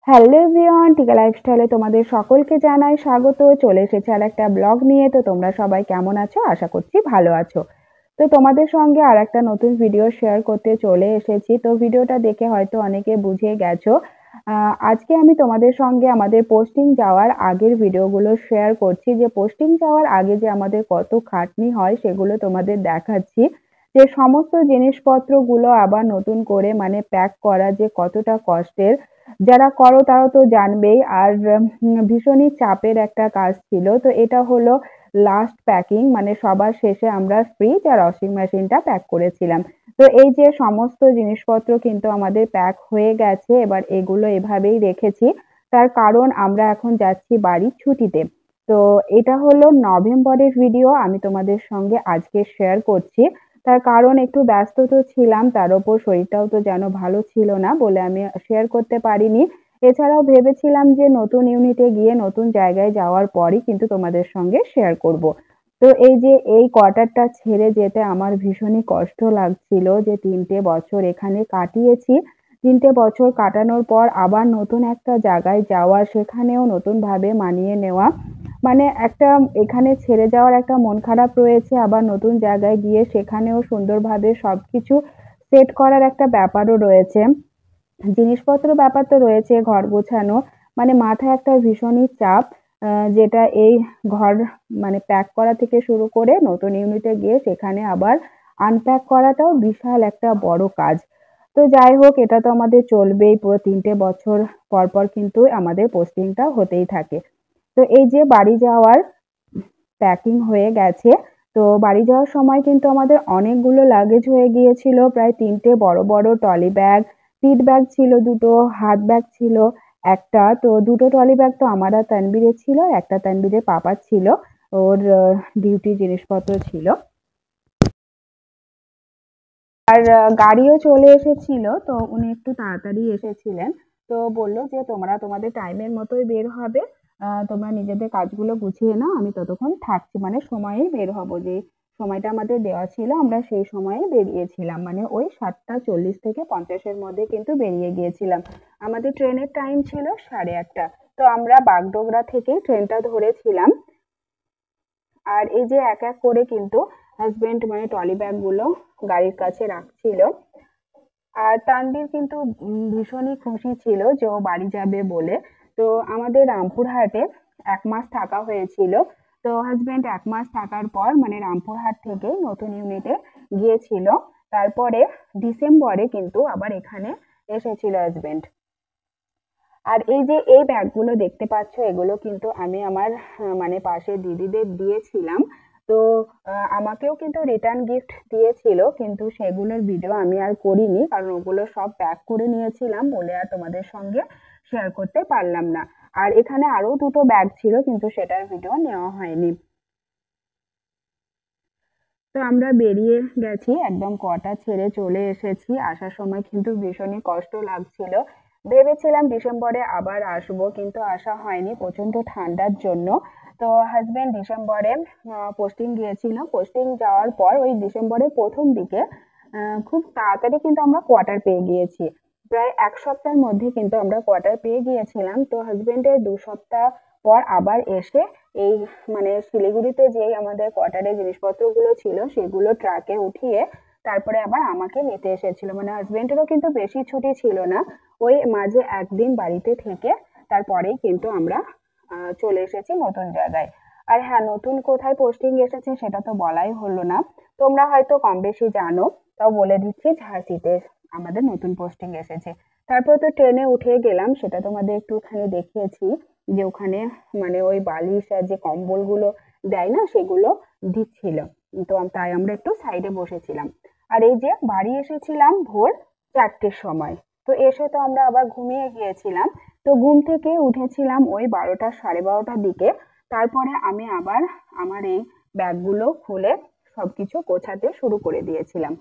Hello everyone, টিকা লাইফস্টাইলে তোমাদের সকলকে জানাই স্বাগত। চলে এসেছে আর একটা ব্লগ নিয়ে। তো তোমরা সবাই কেমন আছো? আশা করছি ভালো আছো। তো তোমাদের সঙ্গে আর একটা নতুন ভিডিও শেয়ার করতে চলে এসেছি। তো ভিডিওটা দেখে হয়তো অনেকে বুঝে গেছো। আজকে আমি তোমাদের সঙ্গে আমাদের পোস্টিং যাওয়ার আগের ভিডিওগুলো শেয়ার করছি, যে পোস্টিং যাওয়ার আগে যে আমাদের কত খাটনি হয় সেগুলো তোমাদের দেখাচ্ছি। যে সমস্ত জিনিসপত্রগুলো আবার নতুন করে মানে প্যাক করা যে কতটা কষ্টের, যারা করো তারা তো জানবেই। আর ভীষণই চাপের একটা কাজ ছিল। তো এটা হলো লাস্ট প্যাকিং, মানে সবার শেষে আমরা ফ্রিজ আর ওয়াশিং মেশিনটা প্যাক করেছিলাম। তো এই যে সমস্ত জিনিসপত্র কিন্তু আমাদের প্যাক হয়ে গেছে। এবার এগুলো এভাবেই রেখেছি, তার কারণ আমরা এখন যাচ্ছি বাড়ির ছুটিতে। তো এটা হলো নভেম্বরের ভিডিও, আমি তোমাদের সঙ্গে আজকে শেয়ার করছি। তার কারণ একটু ব্যস্ত তো ছিলাম, তার উপর শরীরটাও তো যেন ভালো ছিল না বলে আমি শেয়ার করতে পারিনি। এছাড়াও ভেবেছিলাম যে নতুন ইউনিটে গিয়ে নতুন জায়গায় যাওয়ার পরই কিন্তু তোমাদের সঙ্গে শেয়ার করব। তো এই যে এই কোয়ার্টারটা ছেড়ে যেতে আমার ভীষণই কষ্ট লাগছিল, যে ৩টে বছর এখানে কাটিয়েছি। ৩টে বছর কাটানোর পর আবার নতুন একটা জায়গায় যাওয়া, সেখানেও নতুনভাবে মানিয়ে নেওয়া, মানে একটা এখানে ছেড়ে যাওয়ার একটা মন খারাপ রয়েছে। আবার নতুন জায়গায় গিয়ে সেখানেও সুন্দরভাবে সবকিছু সেট করার একটা ব্যাপারও রয়েছে। জিনিসপত্র ব্যাপার তো রয়েছে, ঘর গোছানো, মানে মাথায় একটা ভীষণই চাপ। যেটা এই ঘর মানে প্যাক করা থেকে শুরু করে নতুন ইউনিটে গিয়ে সেখানে আবার আনপ্যাক করাটাও বিশাল একটা বড় কাজ। তো যাই হোক, এটা তো আমাদের চলবেই, পুরো ৩টে বছর পর পর কিন্তু আমাদের পোস্টিংটা হতেই থাকে। তো এই যে বাড়ি যাওয়ার প্যাকিং হয়ে গেছে। তো বাড়ি যাওয়ার সময় কিন্তু আমাদের অনেকগুলো লাগেজ হয়ে গিয়েছিল, প্রায় ৩টে বড় বড় ট্রলি ব্যাগ, পিঠ ব্যাগ ছিল দুটো, হাত ব্যাগ ছিল একটা। তো দুটো ট্রলি ব্যাগ তো আমার আর তানবীরের ছিল, আর একটা তানবীরের পাপার ছিল, ওর ডিউটি জিনিসপত্র ছিল। আর গাড়িও চলে এসেছিল, তো উনি একটু তাড়াতাড়ি এসেছিলেন। তো বললো যে তোমরা তোমাদের টাইমের মতোই বের হবে, তোমরা নিজেদের কাজগুলো গুছিয়ে নাও, আমি ততক্ষণ থাকছি, মানে সময়েই বের হব। যে সময়টা আমাদের দেওয়া ছিল আমরা সেই সময়ে বেরিয়েছিলাম, মানে ওই ৭টা ৪০ থেকে ৫০-এর মধ্যে কিন্তু বেরিয়ে গিয়েছিলাম। আমাদের ট্রেনের টাইম ছিল ৮:৩০। তো আমরা বাগডোগরা থেকে ট্রেনটা ধরেছিলাম। আর এই যে এক এক করে কিন্তু হাজবেন্ড মানে ট্রলি ব্যাগ গুলো গাড়ির কাছে রাখছিল। আর তানভীর কিন্তু ভীষণই খুশি ছিল যে ও বাড়ি যাবে বলে। তো আমাদের রামপুরহাটে ১ মাস থাকা হয়েছিল। তো হাজবেন্ড ১ মাস থাকার পর মানে রামপুরহাট থেকে নতুন ইউনিটে গিয়েছিল। তারপরে ডিসেম্বরে কিন্তু আবার এখানে এসেছিল হাজবেন্ড। আর এই যে এই ব্যাগগুলো দেখতে পাচ্ছ, এগুলো কিন্তু আমি আমার মানে পাশে দিদিদের দিয়েছিলাম। তো আমাকেও কিন্তু রিটার্ন গিফট দিয়েছিল, কিন্তু সেগুলোর ভিডিও আমি আর করিনি, কারণ ওগুলো সব প্যাক করে নিয়েছিলাম বলে আর তোমাদের সঙ্গে শেয়ার করতে পারলাম না। আর এখানে আরো দুটো ব্যাগ ছিল, কিন্তু সেটার ভিডিও নেওয়া হয়নি। তো আমরা বেরিয়ে গেছি, একদম কোয়ার্টার ছেড়ে চলে এসেছি। আসার সময় কিন্তু ভীষণই কষ্ট লাগছিল। ভেবেছিলাম ডিসেম্বরে আবার আসবো, কিন্তু আসা হয়নি প্রচন্ড ঠান্ডার জন্য। তো হাজবেন্ড ডিসেম্বরে পোস্টিং গিয়েছিল। পোস্টিং যাওয়ার পর ওই ডিসেম্বরের প্রথম দিকে খুব তাড়াতাড়ি কিন্তু আমরা কোয়ার্টার পেয়ে গিয়েছি। প্রায় ১ সপ্তাহের মধ্যে কিন্তু আমরা কোয়ার্টার পেয়ে গিয়েছিলাম। তো হাজবেন্ডের ২ সপ্তাহ পর আবার এসে এই মানে শিলিগুড়িতে যেই আমাদের কোয়ার্টারে জিনিসপত্রগুলো ছিল সেগুলো ট্রাকে উঠিয়ে তারপরে আবার আমাকে নিতে এসেছিল। মানে হাজবেন্ডেরও কিন্তু বেশি ছুটি ছিল না, ওই মাঝে একদিন বাড়িতে থেকে তারপরেই কিন্তু আমরা চলে এসেছি নতুন জায়গায়। আর হ্যাঁ, নতুন কোথায় পোস্টিং এসেছে সেটা তো বলাই হলো না, তোমরা হয়তো কম বেশি জানো, তাও বলে দিচ্ছি, ঝাঁসিতে আমাদের নতুন পোস্টিং এসেছে। তারপর তো ট্রেনে উঠে গেলাম, সেটা তোমাদের একটুখানি দেখিয়েছি, যে ওখানে মানে ওই বালিশ আর যে কম্বলগুলো দেয় না সেগুলো দিচ্ছিল। তো তাই আমরা একটু সাইডে বসেছিলাম। আর এই যে বাড়ি এসেছিলাম ভোর 4টের সময়। তো এসে তো আমরা আবার ঘুমিয়ে গিয়েছিলাম। তো ঘুম থেকে উঠেছিলাম ওই 12টা 12:30টার দিকে। তারপরে আমি আবার আমার এই ব্যাগগুলো খুলে সবকিছু গোছাতে শুরু করে দিয়েছিলাম।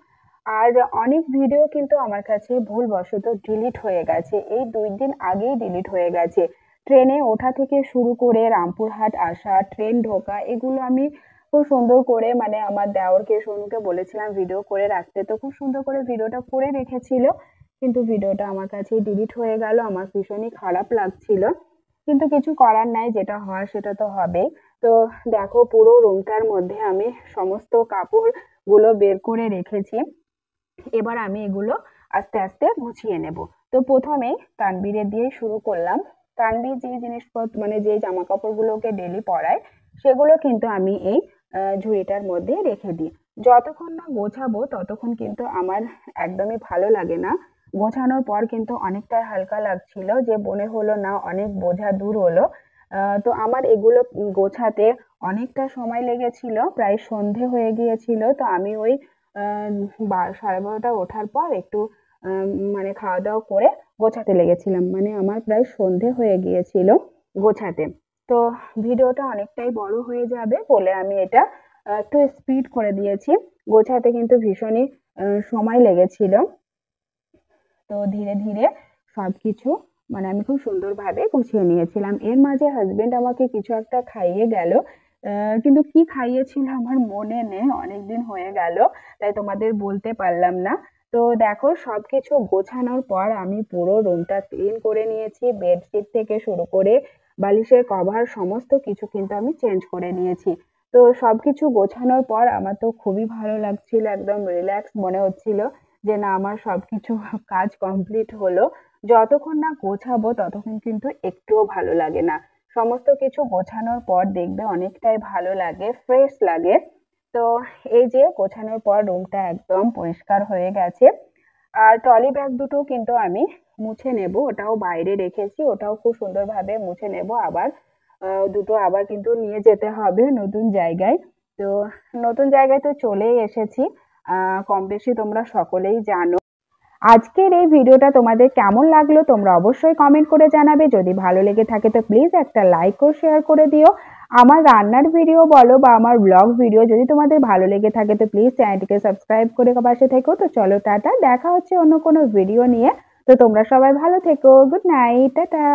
আর অনেক ভিডিও কিন্তু আমার কাছে ভুলবশত ডিলিট হয়ে গেছে, এই 2 দিন আগেই ডিলিট হয়ে গেছে। ট্রেনে ওঠা থেকে শুরু করে রামপুরহাট আসা, ট্রেন ঢোকা, এগুলো আমি খুব সুন্দর করে মানে আমার দেওরকে সোনুকে বলেছিলাম ভিডিও করে রাখতে, তো খুব সুন্দর করে ভিডিওটা করে রেখেছিল। কিন্তু ভিডিওটা আমার কাছে ডিলিট হয়ে গেল। আমার ভীষণই খারাপ লাগছিল, কিন্তু কিছু করার নাই, যেটা হওয়ার সেটা তো হবেই। তো দেখো পুরো রুমটার মধ্যে আমি সমস্ত কাপড় গুলো বের করে রেখেছি। এবার আমি এগুলো আস্তে আস্তে গুছিয়ে নেব। তো প্রথমেই তানবীরের দিয়ে শুরু করলাম। তানবীর যে জিনিসপত্র মানে যে জামা কাপড়গুলোকে ডেলি পরায় সেগুলো কিন্তু আমি এই ঝুড়িটার মধ্যে রেখে দিই। যতক্ষণ না গোছাবো ততক্ষণ কিন্তু আমার একদমই ভালো লাগে না। গোছানোর পর কিন্তু অনেকটা হালকা লাগছিল, যে মনে হলো না অনেক বোঝা দূর হলো। তো আমার এগুলো গোছাতে অনেকটা সময় লেগেছিল, প্রায় সন্ধে হয়ে গিয়েছিল। তো আমি ওই 12:30 ওঠার পর একটু মানে খাওয়া দাওয়া করে গোছাতে লেগেছিলাম, মানে আমার প্রায় সন্ধে হয়ে গিয়েছিল গোছাতে। তো ভিডিওটা অনেকটাই বড় হয়ে যাবে বলে আমি এটা একটু স্পিড করে দিয়েছি। গোছাতে কিন্তু ভীষণই সময় লেগেছিল। তো ধীরে ধীরে সবকিছু মানে আমি খুব সুন্দরভাবে গুছিয়ে নিয়েছিলাম। এর মাঝে হাজবেন্ড আমাকে কিছু একটা খাইয়ে গেল, কিন্তু কি খাইয়েছিল আমার মনে নেই, অনেকদিন হয়ে গেল, তাই তোমাদের বলতে পারলাম না। তো দেখো সবকিছু গোছানোর পর আমি পুরো রুমটা ক্লিন করে নিয়েছি, বেডশিট থেকে শুরু করে বালিশের কভার সমস্ত কিছু কিন্তু আমি চেঞ্জ করে নিয়েছি। তো সবকিছু গোছানোর পর আমার তো খুবই ভালো লাগছিল, একদম রিল্যাক্স মনে হচ্ছিল যে না আমার সবকিছু কাজ কমপ্লিট হলো। যতক্ষণ না গোছাবো ততক্ষণ কিন্তু একটুও ভালো লাগে না। সমস্ত কিছু গোছানোর পর দেখবে অনেকটাই ভালো লাগে, ফ্রেশ লাগে। তো এই যে গোছানোর পর রুমটা একদম পরিষ্কার হয়ে গেছে। আর ট্রলি ব্যাগ দুটো কিন্তু আমি মুছে নেব, ওটাও বাইরে রেখেছি, ওটাও খুব সুন্দরভাবে মুছে নেব আবার। দুটো আবার কিন্তু নিয়ে যেতে হবে নতুন জায়গায়। তো নতুন জায়গায় তো চলেই এসেছি, কম বেশি তোমরা সকলেই জানো। আজকের এই ভিডিওটা তোমাদের কেমন লাগলো তোমরা অবশ্যই কমেন্ট করে জানাবে। যদি ভালো লেগে থাকে তো প্লিজ একটা লাইক ও শেয়ার করে দিও। আমার রান্নার ভিডিও বলো বা আমার ব্লগ ভিডিও যদি তোমাদের ভালো লেগে থাকে তো প্লিজ চ্যানেলটিকে সাবস্ক্রাইব করে পাশে থেকো। তো চলো টাটা, দেখা হচ্ছে অন্য কোনো ভিডিও নিয়ে। তো তোমরা সবাই ভালো থেকো, গুড নাইট, টাটা।